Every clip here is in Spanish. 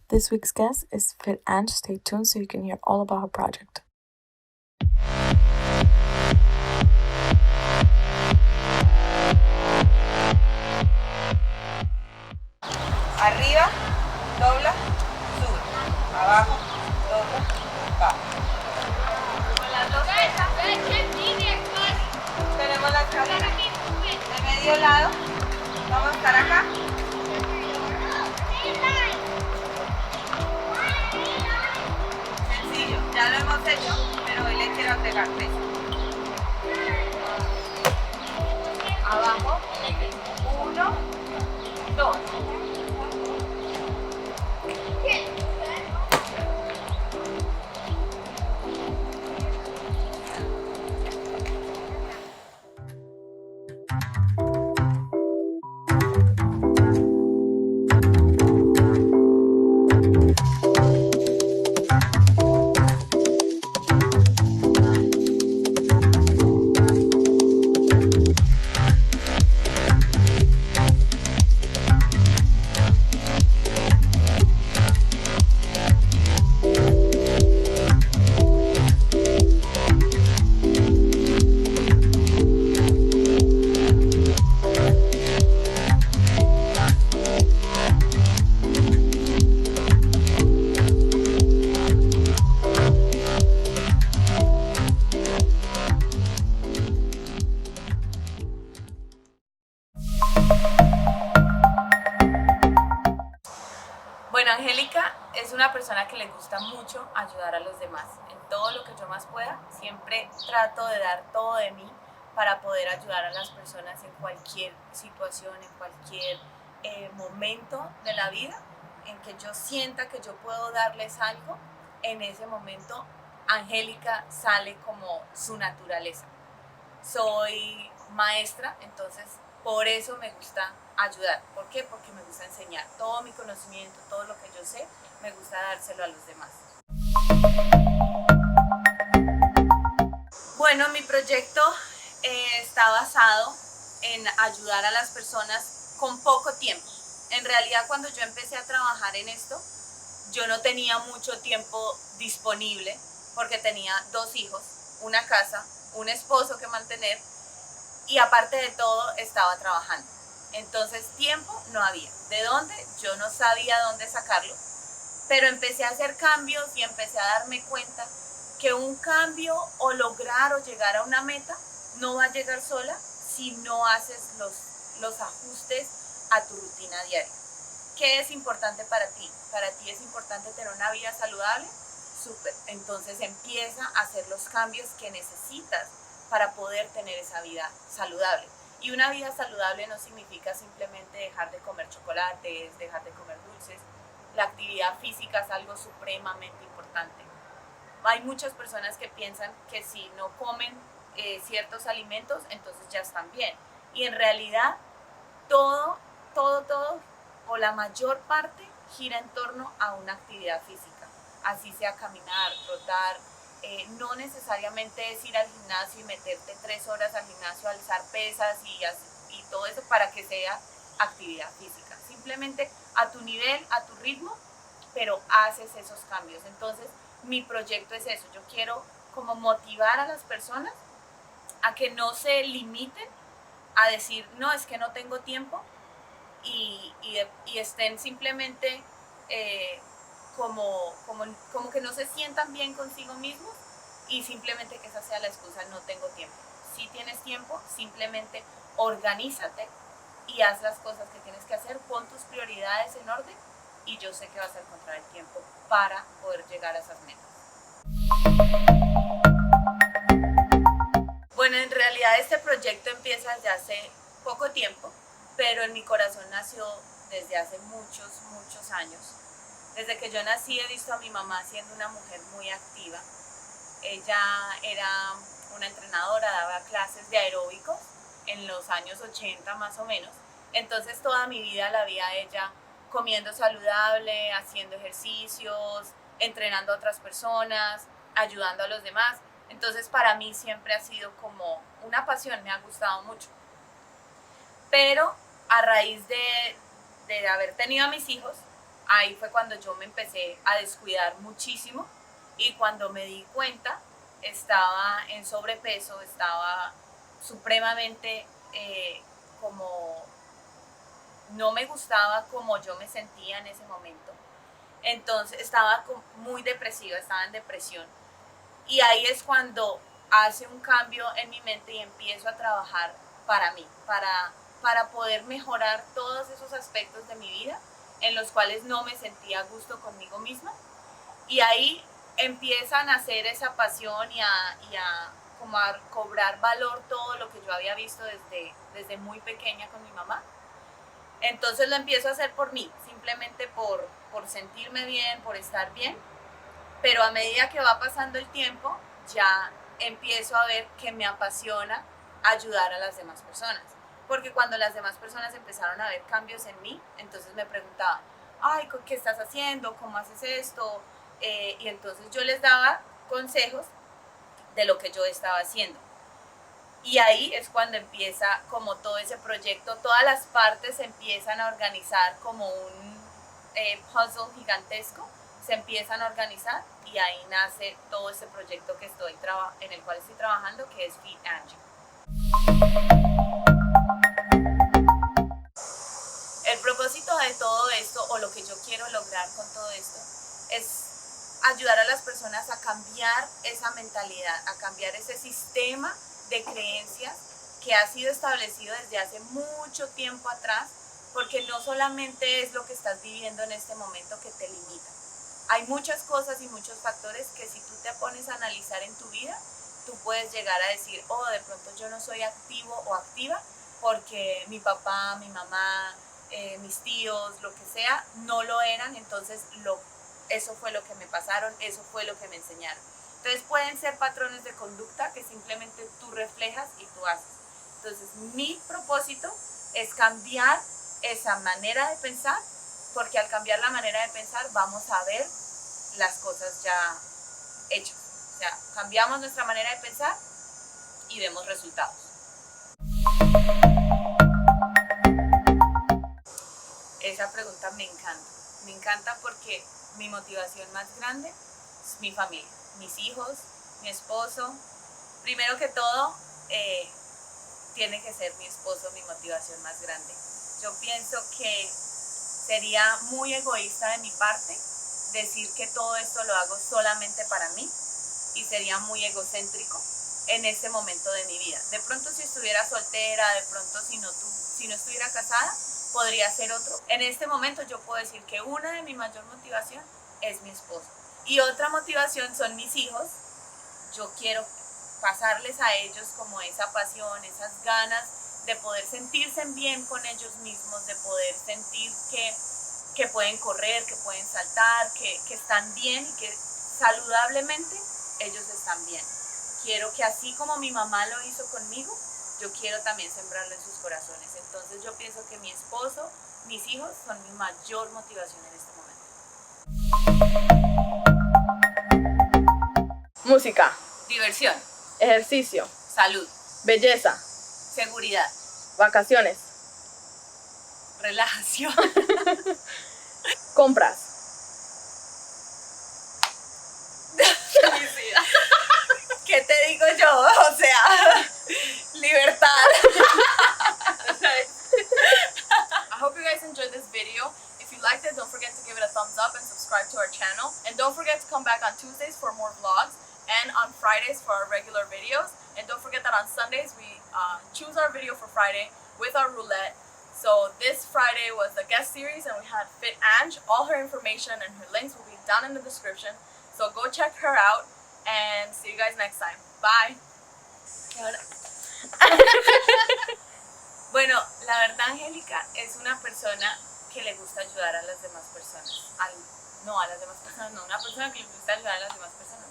This week's guest is Fit Ange. Stay tuned so you can hear all about her project. Arriba, dobla, sube. Abajo, dobla, baja. Con las dos pesas. Tenemos las caderas de medio lado. Vamos a estar acá. Sencillo, ya lo hemos hecho, pero hoy le quiero agregar peso. Abajo, 1, 2. Bueno, Angélica es una persona que le gusta mucho ayudar a los demás. En todo lo que yo más pueda, siempre trato de dar todo de mí para poder ayudar a las personas en cualquier situación, en cualquier momento de la vida en que yo sienta que yo puedo darles algo. En ese momento, Angélica sale como su naturaleza. Soy maestra, entonces por eso me gusta ayudar. ¿Por qué? Porque me gusta enseñar. Todo mi conocimiento, todo lo que yo sé, me gusta dárselo a los demás. Bueno, mi proyecto está basado en ayudar a las personas con poco tiempo. En realidad, cuando yo empecé a trabajar en esto, yo no tenía mucho tiempo disponible porque tenía 2 hijos, una casa, un esposo que mantener y aparte de todo estaba trabajando. Entonces tiempo no había. ¿De dónde? Yo no sabía dónde sacarlo, pero empecé a hacer cambios y empecé a darme cuenta que un cambio o lograr o llegar a una meta no va a llegar sola si no haces los ajustes a tu rutina diaria. ¿Qué es importante para ti? Para ti es importante tener una vida saludable. Súper. Entonces empieza a hacer los cambios que necesitas para poder tener esa vida saludable. Y una vida saludable no significa simplemente dejar de comer chocolates, dejar de comer dulces. La actividad física es algo supremamente importante. Hay muchas personas que piensan que si no comen ciertos alimentos, entonces ya están bien. Y en realidad todo, o la mayor parte gira en torno a una actividad física. Así sea caminar, trotar, no necesariamente es ir al gimnasio y meterte 3 horas al gimnasio a alzar pesas y todo eso para que sea actividad física. Simplemente a tu nivel, a tu ritmo, pero haces esos cambios. Entonces, mi proyecto es eso. Yo quiero como motivar a las personas a que no se limiten a decir, no, es que no tengo tiempo y estén simplemente como que no se sientan bien consigo mismos y simplemente que esa sea la excusa, no tengo tiempo. Si tienes tiempo, simplemente organízate y haz las cosas que tienes que hacer, pon tus prioridades en orden y yo sé que vas a encontrar el tiempo para poder llegar a esas metas. Bueno, en realidad este proyecto empieza desde hace poco tiempo, pero en mi corazón nació desde hace muchos años. Desde que yo nací he visto a mi mamá siendo una mujer muy activa. Ella era una entrenadora, daba clases de aeróbicos en los años 80 más o menos. Entonces toda mi vida la vi a ella comiendo saludable, haciendo ejercicios, entrenando a otras personas, ayudando a los demás. Entonces para mí siempre ha sido como una pasión, me ha gustado mucho. Pero a raíz de haber tenido a mis hijos, ahí fue cuando yo me empecé a descuidar muchísimo y cuando me di cuenta estaba en sobrepeso, estaba supremamente como no me gustaba como yo me sentía en ese momento. Entonces estaba muy depresiva, estaba en depresión. Y ahí es cuando hace un cambio en mi mente y empiezo a trabajar para mí, para poder mejorar todos esos aspectos de mi vida en los cuales no me sentía a gusto conmigo misma. Y ahí empieza a nacer esa pasión y como a cobrar valor todo lo que yo había visto desde muy pequeña con mi mamá. Entonces lo empiezo a hacer por mí, simplemente por sentirme bien, por estar bien. Pero a medida que va pasando el tiempo, ya empiezo a ver que me apasiona ayudar a las demás personas. Porque cuando las demás personas empezaron a ver cambios en mí, entonces me preguntaban, ay, ¿qué estás haciendo? ¿Cómo haces esto? Y entonces yo les daba consejos de lo que yo estaba haciendo. Y ahí es cuando empieza como todo ese proyecto, todas las partes se empiezan a organizar como un puzzle gigantesco, se empiezan a organizar y ahí nace todo ese proyecto que en el cual estoy trabajando, que es Fit Angie. El propósito de todo esto, o lo que yo quiero lograr con todo esto, es ayudar a las personas a cambiar esa mentalidad, a cambiar ese sistema de creencias que ha sido establecido desde hace mucho tiempo atrás, porque no solamente es lo que estás viviendo en este momento que te limita. Hay muchas cosas y muchos factores que si tú te pones a analizar en tu vida, tú puedes llegar a decir, oh, de pronto yo no soy activo o activa porque mi papá, mi mamá, mis tíos, lo que sea, no lo eran, entonces eso fue lo que me pasaron, eso fue lo que me enseñaron. Entonces pueden ser patrones de conducta que simplemente tú reflejas y tú haces. Entonces mi propósito es cambiar esa manera de pensar, porque al cambiar la manera de pensar vamos a ver las cosas ya hechas. O sea, cambiamos nuestra manera de pensar y vemos resultados. Esa pregunta me encanta. Me encanta porque mi motivación más grande es mi familia, mis hijos, mi esposo. Primero que todo, tiene que ser mi esposo mi motivación más grande. Yo pienso que sería muy egoísta de mi parte decir que todo esto lo hago solamente para mí y sería muy egocéntrico en este momento de mi vida. De pronto si estuviera soltera, de pronto si no estuviera casada, podría ser otro. En este momento yo puedo decir que una de mi mayor motivación es mi esposo. Y otra motivación son mis hijos. Yo quiero pasarles a ellos como esa pasión, esas ganas de poder sentirse bien con ellos mismos, de poder sentir que pueden correr, que pueden saltar, que están bien y que saludablemente ellos están bien. Quiero que así como mi mamá lo hizo conmigo, yo quiero también sembrarlo en sus corazones. Entonces yo pienso que mi esposo, mis hijos son mi mayor motivación en este momento. Música, Diversión, ejercicio, salud, belleza, seguridad, vacaciones, relajación, compras, felicidad. ¿Qué te digo yo? O sea, libertad. I hope you guys enjoyed this video. If you liked it, don't forget to give it a thumbs up and subscribe to our channel. And don't forget to come back on Tuesdays for more vlogs and on Fridays for our regular videos. And don't forget that on Sundays we choose our video for Friday with our roulette. So this Friday was the guest series and we had Fit Ange. All her information and her links will be down in the description. So go check her out and see you guys next time. Bye. Bueno, la verdad, Angélica es una persona que le gusta ayudar a las demás personas. Una persona que le gusta ayudar a las demás personas.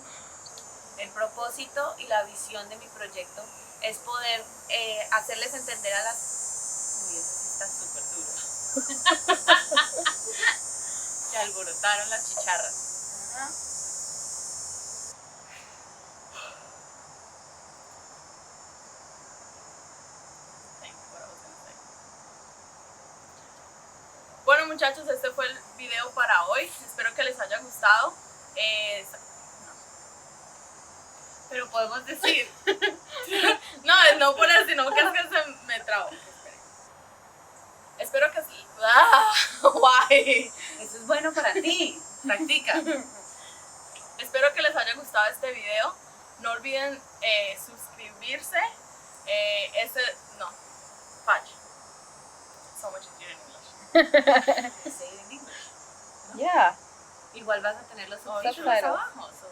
El propósito y la visión de mi proyecto es poder hacerles entender a las... Uy, eso sí está súper duro. Se alborotaron las chicharras. Bueno muchachos, este fue el video para hoy. Espero que les haya gustado. Pero podemos decir. No por eso, sino que es que se me trabo. Espero que sí. Why? Eso es bueno para ti. Practica. Espero que les haya gustado este video. No olviden suscribirse. Patch. So much easier in English. Say it in English. Yeah. Igual vas a tener los Oh, subtítulos subtitles. abajo. So